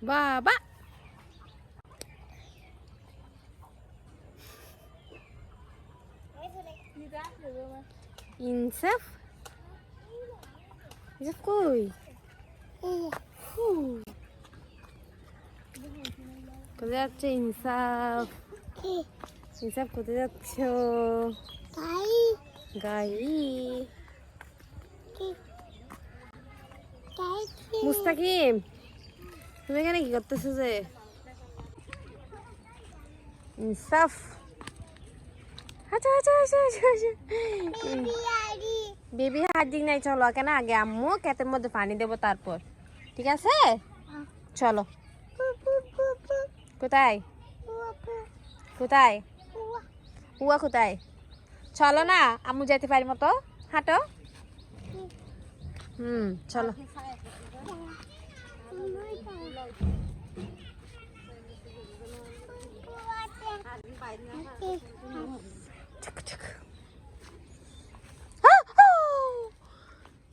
বাবা ইনসাফ ইনসাফ কই কোথায় যাচ্ছে ইনসাফ ইনসাফ কোথায় যাচ্ছ গাড়ি মুস্তাকিম তুমি এখানে কি করতেছো যে ইনসাফ আচ্ছা আচ্ছা আচ্ছা আচ্ছা বেবি হাজির নাই চলো কেন আগে আম্মু ক্ষেতের মধ্যে পানি দেবো তারপর ঠিক আছে চলো কোথায় কোথায় উয়া কোথায় চলো না আম্মু যেতে পারি মতো হাঁটো চলো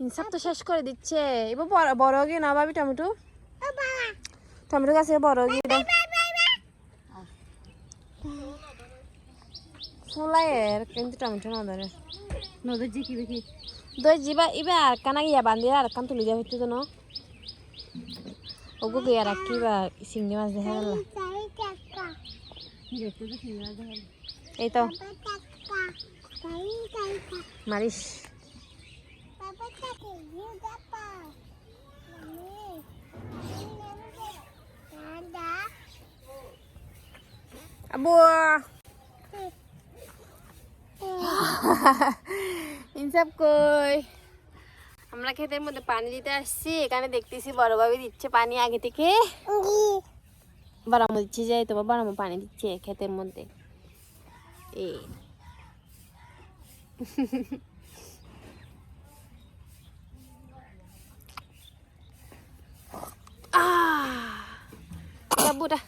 ইনসাফ তো শেষ করে দিচ্ছে এবার বড় গিয়ে না ভাবি টমেটো টমেটো গাছে বড় গিয়ে ফুলাইয়ের কিন্তু টমেটো না ধরে নদীর জি কি দেখি দই জিবা ইবা আর কানা গিয়া বান্ধিয়ে আর কান তুলি দেওয়া হচ্ছে না ওগো গিয়া রাখি বা চিংড়ি মাছ দেখা গেল এই তো মারিস আবু ইনসাফ কই আমরা ক্ষেতের মধ্যে পানি দিতে আসছি এখানে দেখতেছি বড় ভাবে দিচ্ছে পানি আগে থেকে বারামো দিচ্ছে যাই তোমার বারামো পানি দিচ্ছে ক্ষেতের মধ্যে এই বুটা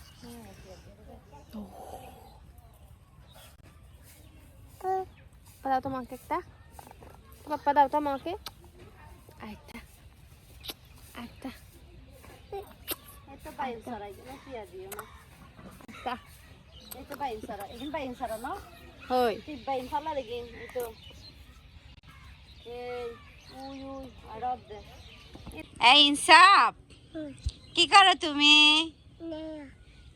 দাও তোমাকে একটা পাপ্পা দাও তোমাকে আচ্ছা আচ্ছা এটা বাইন সারা এগুলো পিয়া দিও না আচ্ছা এটা বাইন সারা এখানে বাইন সারা না হই ঠিক বাইন সারা লাগি তো এই উই উই আড়ত দে এই ইনসাফ কি করো তুমি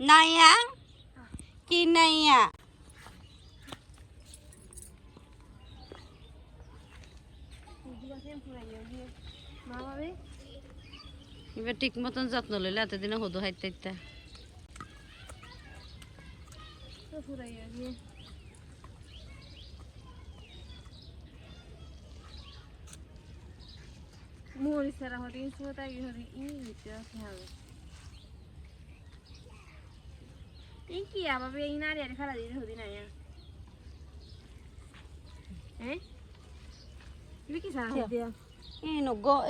নাইয়া কি নাইয়া এবার ঠিক মতন যত্ন লইলে এতদিনে হদু হাইতে মরিচেরা হরি সোতাই হরি এই কি আবার এই নারী আর খেলা দিতে হদি না হ্যাঁ তুমি কি সারা দিয়া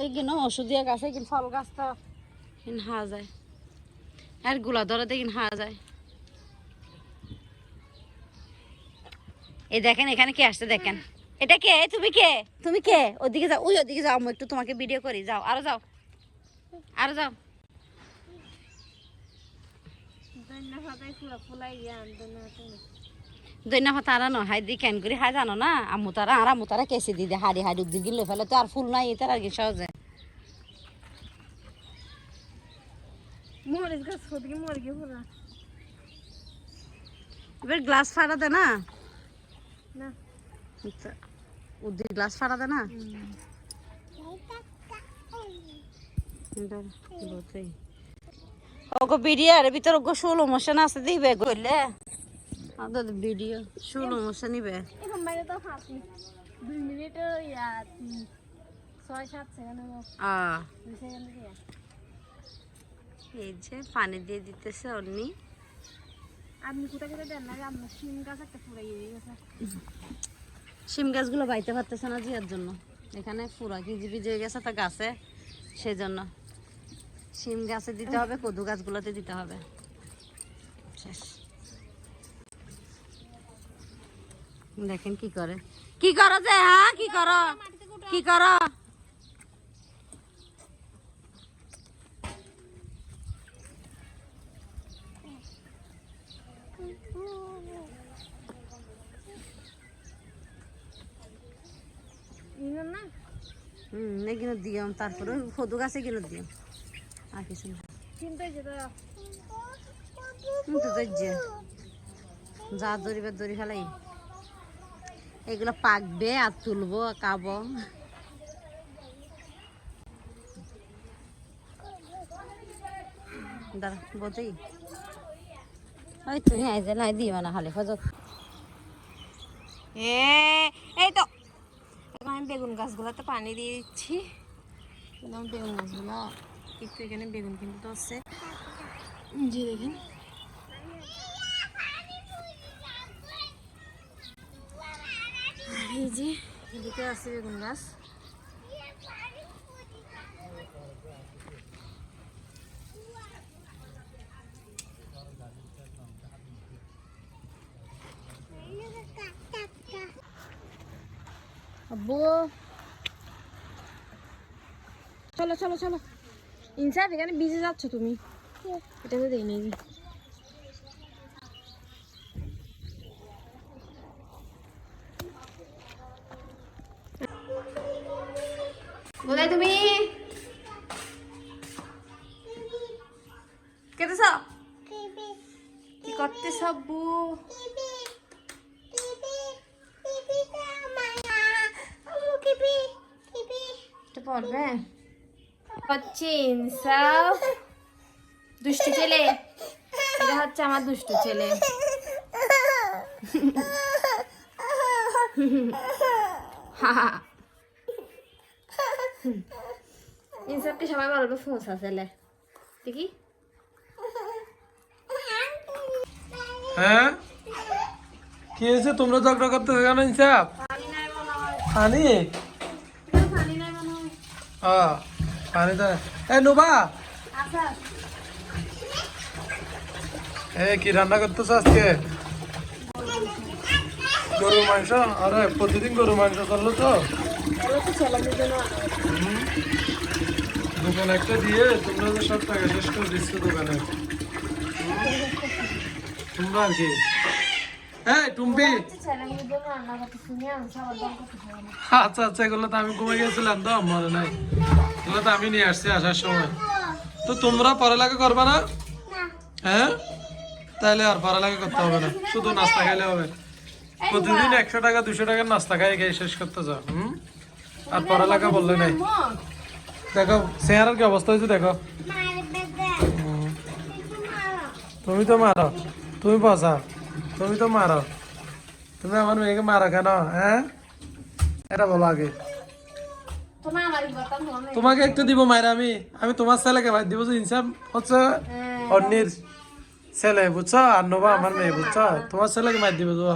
এইগিনো ওষুধীয় গাছ এইগিন ফল গাছ তো হা যায় আর গুলা ধরে দেখিন হা যায় এই দেখেন এখানে কে আসছে দেখেন এটা কে তুমি কে ওদিকে যাও ওদিকে যাও আমি একটু তোমাকে ভিডিও করি যাও আরো যাও দৈনা ভাত আরা নয় হাই দি কেন করি হাই জানো না আমু তারা কেসে দিদি হাড়ি উদ্দিন গিলে ফেলে তো আর ফুল নাই তার আর কি সহজে এবার গ্লাস ফাড়া দে না উদ্দিন গ্লাস ফাড়া দে না ওগো ভিডিওর ভিতর ওগো ষোলো মোশন আছে দিবে গইলে আমাদের ভিডিও ষোলো মোশন নিবে এখন বাইরে তো 2 মিনিট 6-7 সেকেন্ড এই যে পানি দিয়ে দিতেছে অন্যি আপনি কোথা কোথা দেন না আপনার শিম গাছ একটা পুরাই গেছে শিম গাছগুলো বাইতে পারতেছে না জিয়ার জন্য এখানে পুরা ভিজে ভিজে গেছে তা গাছে সেজন্য শিম গাছে দিতে হবে কদু গাছগুলোতে দিতে হবে শেষ দেখেন কি করো যে হ্যাঁ কি করো এনে কিনে দিও তারপরে কদু গাছে কিনে দিও আর কিছু না কিন্তু এই যেটা তো ধৈর্য যা দড়িবার দড়ি ফেলাই এগুলো পাকবে আর তুলবো খাবো দাঁড়া বলতেই ওই তুমি আইজে নাই দিও না খালি ফজত এই তো এখন আমি বেগুন গাছগুলোতে পানি দিয়ে দিচ্ছি কিন্তু আমার বেগুন গাছগুলো একটু এখানে বেগুন কিন্তু আছে যে দেখেন আর এই যে এদিকে আছে বেগুন গাছ আব্বু চলো চলো চলো ইনসাফ এখানে ভিজে যাচ্ছ তুমি এটা তো দেই নাই কোথায় তুমি কেটেছ কি করতেছ আব্বু পড়বে হচ্ছে ইনসাফ দুষ্টু ছেলে এটা হচ্ছে আমার দুষ্টু ছেলে ইনসাফকে সবাই বলবে ফোঁসা ছেলে দেখি হ্যাঁ কি হয়েছে তোমরা ঝগড়া করতে কেন ইনসাফ পানি পানি তো এই নোবা কি রান্না করতেছ আজকে গরু মাংস আরে প্রতিদিন গরু মাংস করলো তো দোকান একটা দিয়ে তোমরা তো সব টাকা শেষ করে দিচ্ছ দোকানে তোমরা আর কি এই টুম্পি আচ্ছা আচ্ছা এগুলো তো আমি ঘুমে গেছিলাম তো মনে নাই এগুলো তো আমি নিয়ে আসছি আসার সময় তো তোমরা পড়ালেখা করবে না হ্যাঁ তাহলে আর পড়ালেখা করতে হবে না শুধু নাস্তা খাইলে হবে প্রতিদিন 100 টাকা 200 টাকার নাস্তা খাই খেয়ে শেষ করতে যাও আর পড়ালেখা বললে নাই দেখো চেহারার কি অবস্থা হয়েছে দেখো তুমি তো মারো তুমি বসা তুমি তো মারো তুমি আমার মেয়েকে মারো কেন হ্যাঁ এটা বলো আগে তোমাকে একটু দিব মায়ের আমি তোমার ছেলেকে ভাই দিব যে ইনসাম হচ্ছে অন্যের ছেলে বুঝছো আর নোবা আমার মেয়ে বুঝছো তোমার ছেলেকে মার দিব তো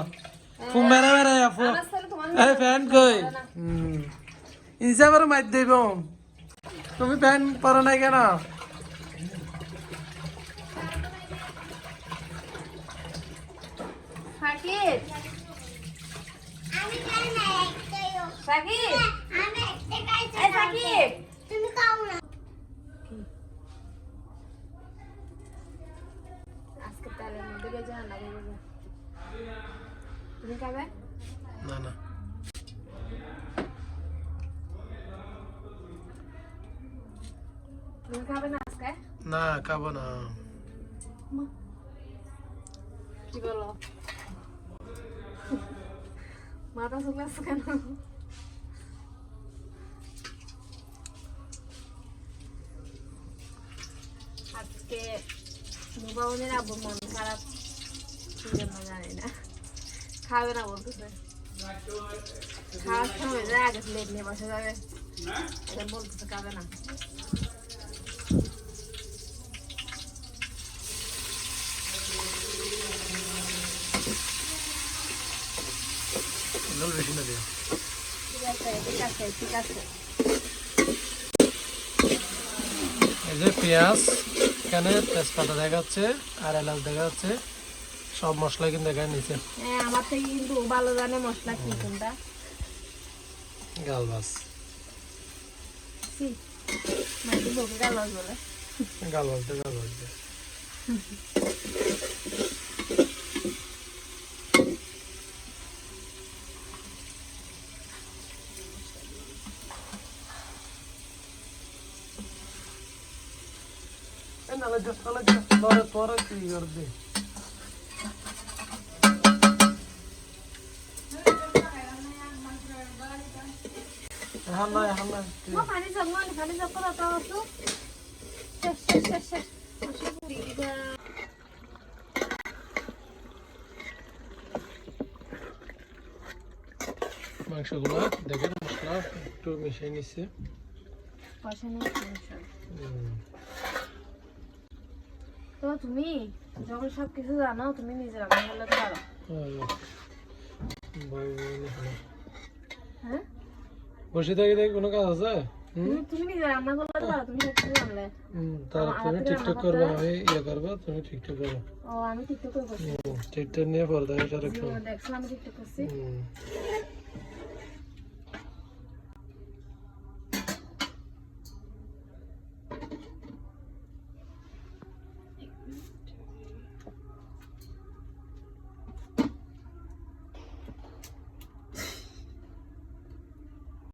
ফুম মেরে মেরে আপু এই ফ্যান কই ইনসামের মার দিব তুমি ফ্যান পরো নাই কেন সাকিব সাকিব এই সাকিব তুমি খাও না আজকে তাহলে মধ্যে গিয়ে রান্না করবো তুমি খাবে না না তুমি খাবে না আজকে না খাবো না কি বলো মাথা চলে আসছে কেন আজকে মুবাউনের আব্বু মন খারাপ কি জন্য জানি না খাবে না বলতেছে খাওয়ার সময় যায় আগে প্লেট নিয়ে বসে যাবে এটা বলতেছে খাবে না বেশি না দিও ঠিক আছে ঠিক আছে এই যে পেঁয়াজ এখানে তেজপাতা দেখা যাচ্ছে আর এলাচ দেখা যাচ্ছে সব মশলা কিন্তু এখানে নিচে হ্যাঁ আমার থেকে কিন্তু ভালো জানে মশলা কি কোনটা গালবাস সি মাটি বকে গালবাস বলে গালবাস দে গালবাস দে তোরা কি করবি এখন না মা পানি জগ করো তো একটু শেষ মাংসগুলো দেখেন মশলা একটু মিশিয়ে নিচ্ছে তো তুমি যখন সবকিছু জানো তুমি নিজে রান্না করলে তো পারো হ্যাঁ বসে থাকি দেখি কোনো কাজ আছে তুমি নিজে রান্না করলে তো পারো তুমি সবকিছু জানলে তাহলে তুমি টিকটক করবে আমি ইয়ে করবো তুমি টিকটক করো ও আমি টিকটক করছি টিকটক নিয়ে পর্দায় সারা দেখছো আমি টিকটক করছি